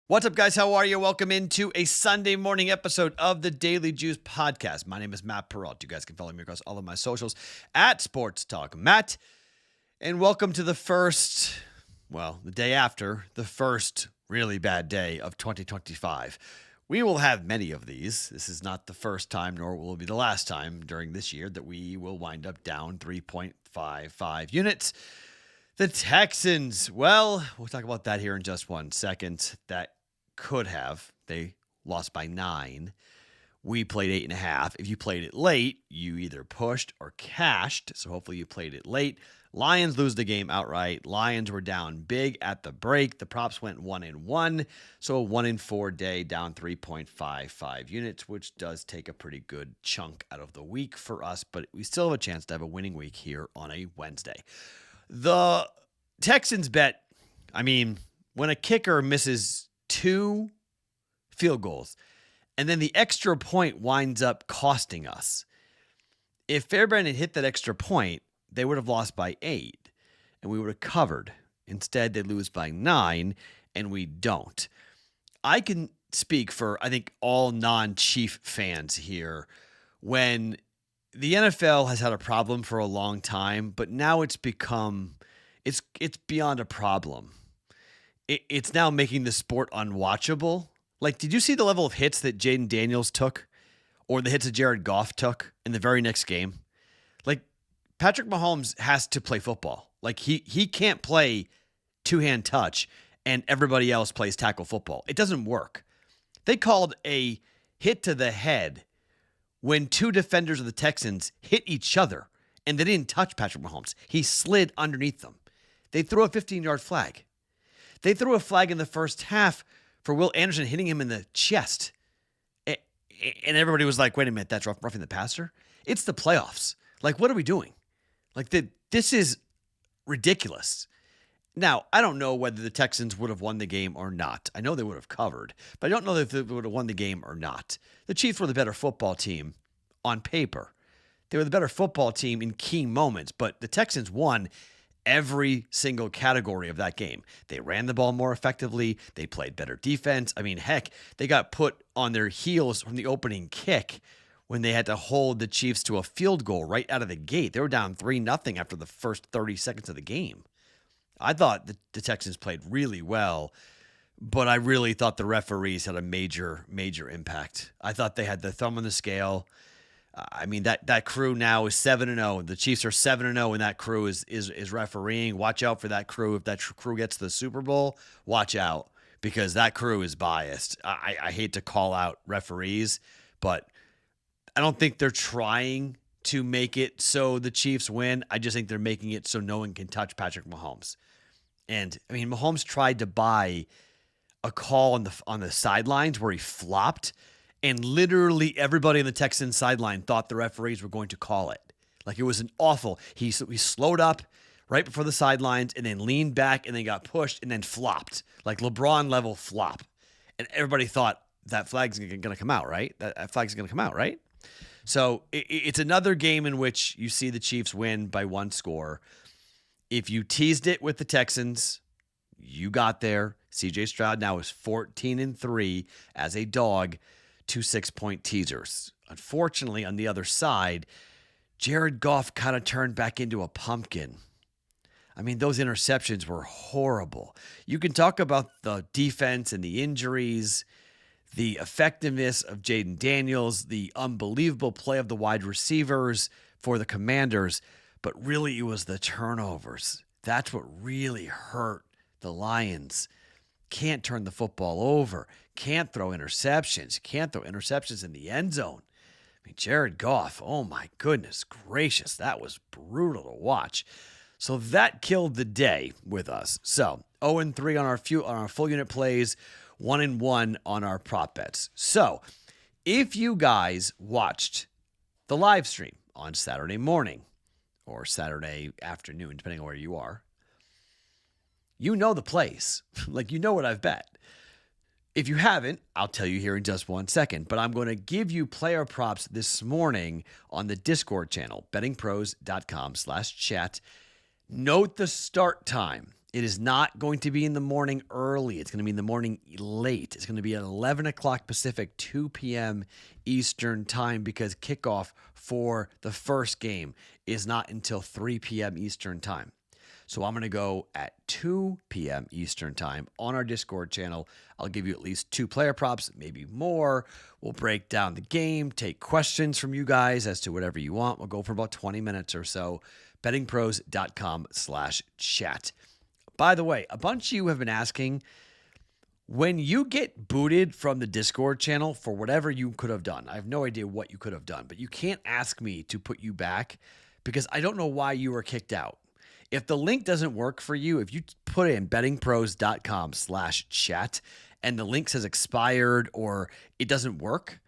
What's up, guys? How are you? Welcome into a Sunday morning episode of the Daily Juice Podcast. My name is Matt Perrault. You guys can follow me across all of my socials at Sports Talk Matt. And welcome to the day after the first really bad day of 2025. We will have many of these. This is not the first time, nor will it be the last time during this year that we will wind up down 3.55 units. The Texans, well, we'll talk about that here in just 1 second. That could have. They lost by 9. We played 8.5. If you played it late, you either pushed or cashed. So hopefully you played it late. Lions lose the game outright. Lions were down big at the break. The props went 1-1. So a 1-4 day, down 3.55 units, which does take a pretty good chunk out of the week for us. But we still have a chance to have a winning week here on a Wednesday. The Texans bet, when a kicker misses 2 field goals and then the extra point winds up costing us. If Fairbairn had hit that extra point, they would have lost by 8 and we would have covered. Instead, they lose by 9 and we don't. I can speak for, I think, all non-Chief fans here. When the NFL has had a problem for a long time, but now it's become, it's beyond a problem. It's now making the sport unwatchable. Like, did you see the level of hits that Jaden Daniels took or the hits that Jared Goff took in the very next game? Like, Patrick Mahomes has to play football. Like, he can't play two-hand touch and everybody else plays tackle football. It doesn't work. They called a hit to the head when 2 defenders of the Texans hit each other and they didn't touch Patrick Mahomes. He slid underneath them. They threw a 15-yard flag. They threw a flag in the first half for Will Anderson hitting him in the chest. And everybody was like, wait a minute, that's roughing the passer? It's the playoffs. Like, what are we doing? Like, this is ridiculous. Now, I don't know whether the Texans would have won the game or not. I know they would have covered, but I don't know if they would have won the game or not. The Chiefs were the better football team on paper. They were the better football team in key moments, but the Texans won every single category of that game. They ran the ball more effectively. They played better defense. Heck, they got put on their heels from the opening kick when they had to hold the Chiefs to a field goal right out of the gate. They were down 3-0 after the first 30 seconds of the game. I thought the Texans played really well, but I really thought the referees had a major, major impact. I thought they had the thumb on the scale. That crew now is 7-0. The Chiefs are 7-0, and that crew is refereeing. Watch out for that crew. If that crew gets to the Super Bowl, watch out, because that crew is biased. I hate to call out referees, but I don't think they're trying to make it so the Chiefs win. I just think they're making it so no one can touch Patrick Mahomes. And, Mahomes tried to buy a call on the sidelines where he flopped, and literally everybody on the Texans sideline thought the referees were going to call it. Like, it was an awful. He slowed up right before the sidelines and then leaned back and then got pushed and then flopped. Like LeBron level flop. And everybody thought that flag's going to come out, right? That flag's going to come out, right? So it's another game in which you see the Chiefs win by 1 score. If you teased it with the Texans, you got there. CJ Stroud now is 14-3 as a dog. 2 6-point teasers. Unfortunately, on the other side, Jared Goff kind of turned back into a pumpkin. Those interceptions were horrible. You can talk about the defense and the injuries, the effectiveness of Jaden Daniels, the unbelievable play of the wide receivers for the Commanders, but really it was the turnovers. That's what really hurt the Lions. Can't turn the football over. Can't throw interceptions. Can't throw interceptions in the end zone. Jared Goff, oh my goodness gracious, that was brutal to watch. So that killed the day with us. So 0-3 on our full unit plays, 1-1 on our prop bets. So if you guys watched the live stream on Saturday morning or Saturday afternoon, depending on where you are, you know the plays. Like, you know what I've bet. If you haven't, I'll tell you here in just 1 second, but I'm going to give you player props this morning on the Discord channel, bettingpros.com/chat. Note the start time It is not going to be in the morning early. It's going to be in the morning late. It's going to be at 11 o'clock Pacific, 2 p.m. Eastern time, because kickoff for the first game is not until 3 p.m. Eastern time. So I'm going to go at 2 p.m. Eastern time on our Discord channel. I'll give you at least 2 player props, maybe more. We'll break down the game, take questions from you guys as to whatever you want. We'll go for about 20 minutes or so. BettingPros.com/chat. By the way, a bunch of you have been asking, when you get booted from the Discord channel for whatever you could have done, I have no idea what you could have done, but you can't ask me to put you back because I don't know why you were kicked out. If the link doesn't work for you, if you put in bettingpros.com/chat and the link says expired or it doesn't work,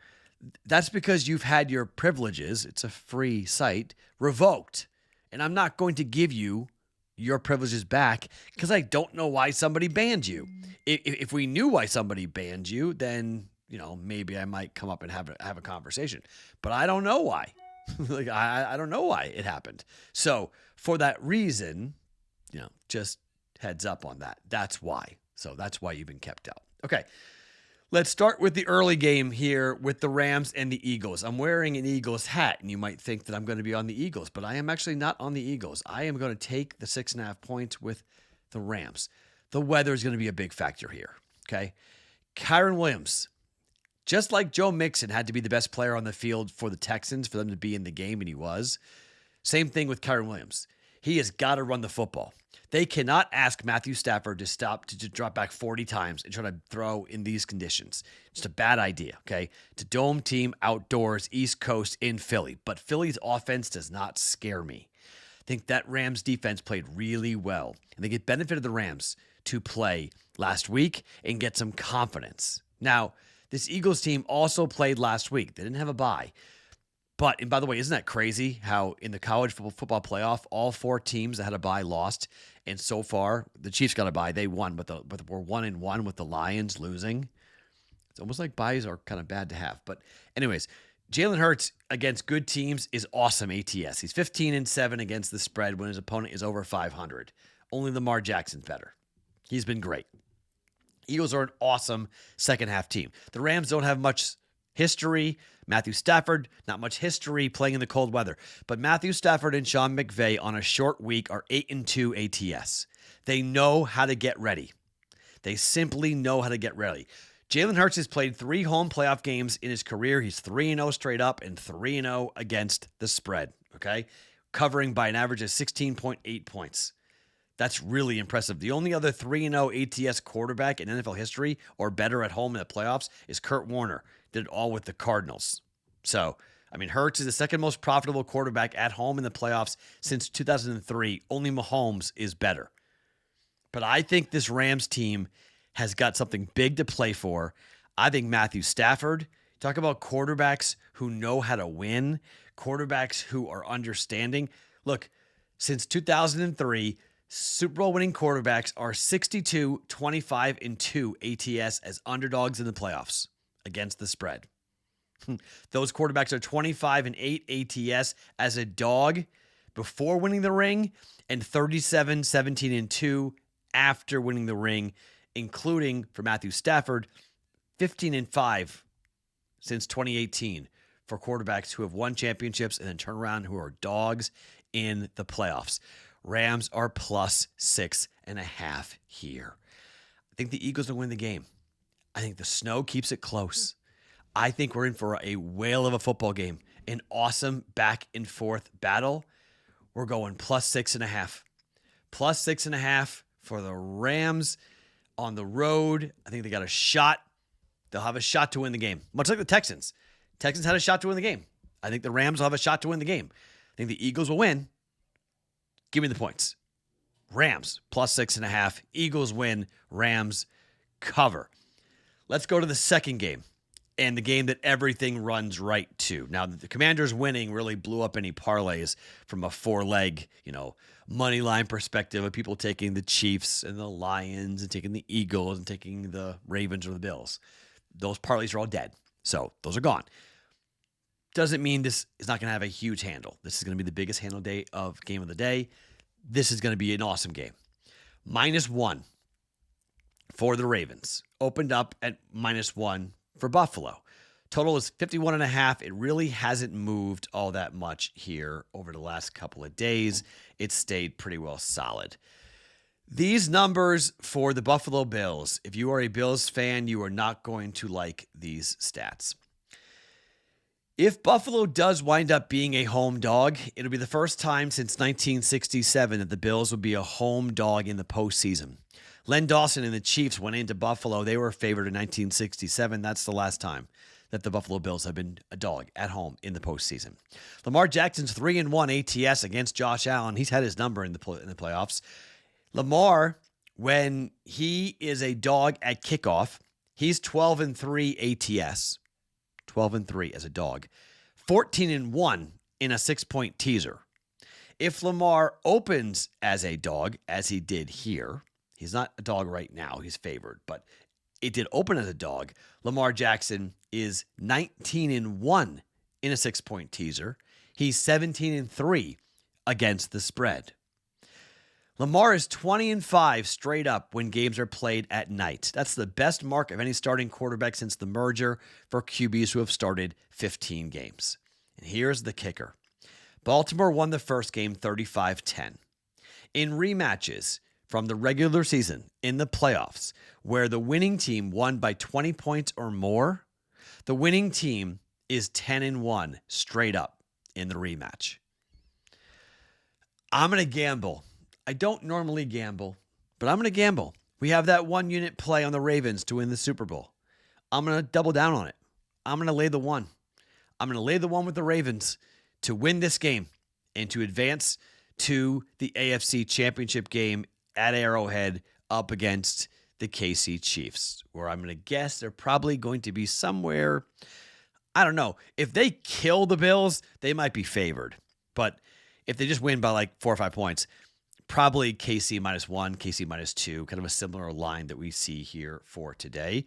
that's because you've had your privileges, it's a free site, revoked. And I'm not going to give you your privileges back because I don't know why somebody banned you. If we knew why somebody banned you, then, maybe I might come up and have a conversation. But I don't know why. I don't know why it happened. So for that reason, just heads up on that. That's why. So that's why you've been kept out. Okay. Let's start with the early game here with the Rams and the Eagles. I'm wearing an Eagles hat, and you might think that I'm going to be on the Eagles, but I am actually not on the Eagles. I am going to take the 6.5 points with the Rams. The weather is going to be a big factor here, okay? Kyren Williams, just like Joe Mixon had to be the best player on the field for the Texans for them to be in the game, and he was. Same thing with Kyren Williams. He has got to run the football. They cannot ask Matthew Stafford to drop back 40 times and try to throw in these conditions. It's a bad idea, okay? It's a dome team outdoors, East Coast in Philly. But Philly's offense does not scare me. I think that Rams defense played really well. And they get benefit of the Rams to play last week and get some confidence. Now, this Eagles team also played last week. They didn't have a bye. But, and by the way, isn't that crazy how in the college football playoff, all 4 teams that had a bye lost, and so far the Chiefs got a bye. They won, but we're 1-1 with the Lions losing. It's almost like byes are kind of bad to have. But anyways, Jalen Hurts against good teams is awesome ATS. He's 15-7 against the spread when his opponent is over 500. Only Lamar Jackson's better. He's been great. Eagles are an awesome second half team. The Rams don't have much history. Matthew Stafford, not much history playing in the cold weather. But Matthew Stafford and Sean McVay on a short week are 8-2 ATS. They know how to get ready. They simply know how to get ready. Jalen Hurts has played 3 home playoff games in his career. He's 3-0 straight up and 3-0 against the spread, okay? Covering by an average of 16.8 points. That's really impressive. The only other 3-0 ATS quarterback in NFL history or better at home in the playoffs is Kurt Warner. Did it all with the Cardinals. So, Hurts is the second most profitable quarterback at home in the playoffs since 2003. Only Mahomes is better. But I think this Rams team has got something big to play for. I think Matthew Stafford, talk about quarterbacks who know how to win, quarterbacks who are understanding. Look, since 2003, Super Bowl winning quarterbacks are 62, 25, and 2 ATS as underdogs in the playoffs against the spread. Those quarterbacks are 25 and 8 ATS as a dog before winning the ring and 37, 17, and 2 after winning the ring, including for Matthew Stafford, 15 and 5 since 2018 for quarterbacks who have won championships and then turn around who are dogs in the playoffs. Rams are plus 6.5 here. I think the Eagles will win the game. I think the snow keeps it close. I think we're in for a whale of a football game. An awesome back and forth battle. We're going plus 6.5. Plus 6.5 for the Rams on the road. I think they got a shot. They'll have a shot to win the game. Much like the Texans. Texans had a shot to win the game. I think the Rams will have a shot to win the game. I think the Eagles will win. Give me the points. Rams plus 6.5. Eagles win. Rams cover. Let's go to the second game and the game that everything runs right to. Now, the Commanders winning really blew up any parlays from a 4-leg, money line perspective of people taking the Chiefs and the Lions and taking the Eagles and taking the Ravens or the Bills. Those parlays are all dead. So those are gone. Doesn't mean this is not going to have a huge handle. This is going to be the biggest handle day of game of the day. This is going to be an awesome game. -1 for the Ravens. Opened up at -1 for Buffalo. Total is 51.5. It really hasn't moved all that much here over the last couple of days. It's stayed pretty well solid. These numbers for the Buffalo Bills, if you are a Bills fan, you are not going to like these stats. If Buffalo does wind up being a home dog, it'll be the first time since 1967 that the Bills will be a home dog in the postseason. Len Dawson and the Chiefs went into Buffalo. They were favored in 1967. That's the last time that the Buffalo Bills have been a dog at home in the postseason. Lamar Jackson's 3-1 ATS against Josh Allen. He's had his number in the playoffs. Lamar, when he is a dog at kickoff, he's 12-3 ATS. 12-3 as a dog. 14-1 in a 6-point teaser. If Lamar opens as a dog, as he did here, he's not a dog right now, he's favored, but it did open as a dog. Lamar Jackson is 19-1 in a 6-point teaser. He's 17-3 against the spread. Lamar is 20-5 straight up when games are played at night. That's the best mark of any starting quarterback since the merger for QBs who have started 15 games. And here's the kicker. Baltimore won the first game 35-10. In rematches from the regular season in the playoffs, where the winning team won by 20 points or more, the winning team is 10-1 straight up in the rematch. I'm going to gamble. I don't normally gamble, but I'm going to gamble. We have that 1 unit play on the Ravens to win the Super Bowl. I'm going to double down on it. I'm going to lay the 1. I'm going to lay the 1 with the Ravens to win this game and to advance to the AFC Championship game at Arrowhead up against the KC Chiefs, where I'm going to guess they're probably going to be somewhere, I don't know. If they kill the Bills, they might be favored. But if they just win by like 4 or 5 points, probably KC -1, KC -2, kind of a similar line that we see here for today.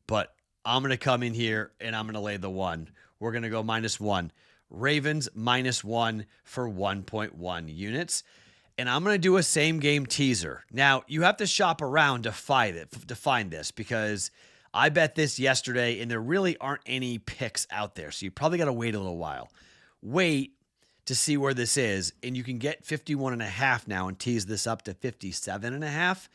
But I'm going to come in here and I'm going to lay the 1. We're going to go -1. Ravens -1 for 1.1 units. And I'm going to do a same game teaser. Now, you have to shop around to find this because I bet this yesterday and there really aren't any picks out there. So you probably got to wait a little while. Wait to see where this is, and you can get 51.5 now and tease this up to 57.5.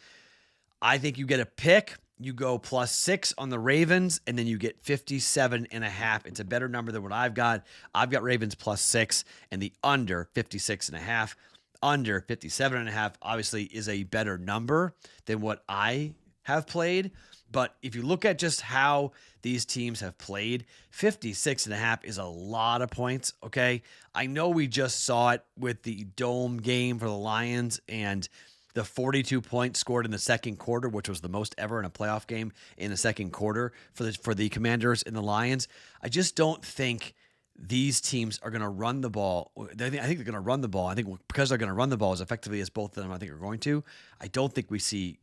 I think you get a pick. You go +6 on the Ravens, and then you get 57.5. It's a better number than what I've got. I've got Ravens +6 and the under 56.5. Under 57.5 obviously is a better number than what I have played. But if you look at just how these teams have played, 56.5 is a lot of points, okay? I know we just saw it with the dome game for the Lions and the 42 points scored in the second quarter, which was the most ever in a playoff game in the second quarter for the Commanders and the Lions. I just don't think these teams are going to run the ball. I think they're going to run the ball. I think because they're going to run the ball as effectively as both of them I think are going to, I don't think we see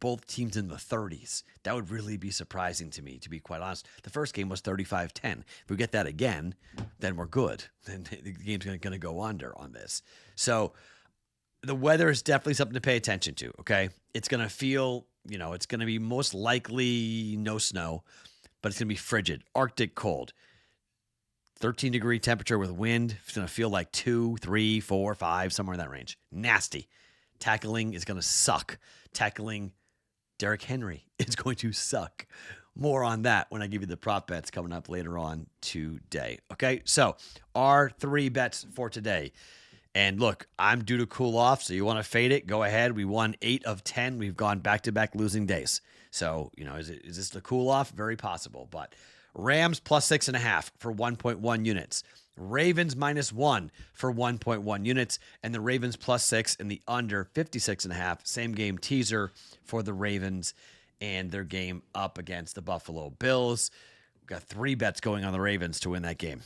both teams in the 30s. That would really be surprising to me, to be quite honest. The first game was 35-10. If we get that again, then we're good. Then the game's going to go under on this. So the weather is definitely something to pay attention to, okay? It's going to feel, it's going to be most likely no snow, but it's going to be frigid, Arctic cold. 13-degree temperature with wind. It's going to feel like 2, 3, 4, 5, somewhere in that range. Nasty. Tackling is going to suck. Tackling Derrick Henry is going to suck. More on that when I give you the prop bets coming up later on today. Okay, so our 3 bets for today. And look, I'm due to cool off, so you want to fade it, go ahead. We won 8 of 10. We've gone back-to-back losing days. So, is this the cool off? Very possible. But Rams +6.5 for 1.1 units. Ravens -1 for 1.1 units. And the Ravens +6 and the under 56.5. Same game teaser for the Ravens and their game up against the Buffalo Bills. We've got 3 bets going on the Ravens to win that game.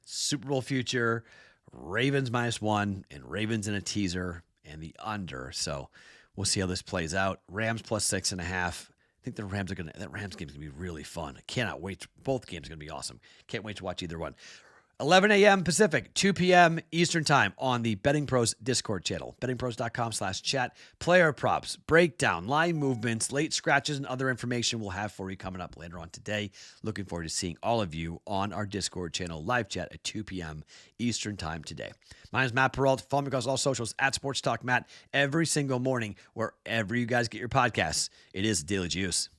Super Bowl future, Ravens -1 and Ravens in a teaser and the under. So we'll see how this plays out. Rams +6.5. I think that Rams game's going to be really fun. I cannot wait. Both games are going to be awesome. Can't wait to watch either one. 11 a.m. Pacific, 2 p.m. Eastern Time on the BettingPros Discord channel. BettingPros.com/chat. Player props, breakdown, line movements, late scratches, and other information we'll have for you coming up later on today. Looking forward to seeing all of you on our Discord channel live chat at 2 p.m. Eastern Time today. My name is Matt Perrault. Follow me across all socials at Sports Talk Matt every single morning, wherever you guys get your podcasts. It is Daily Juice.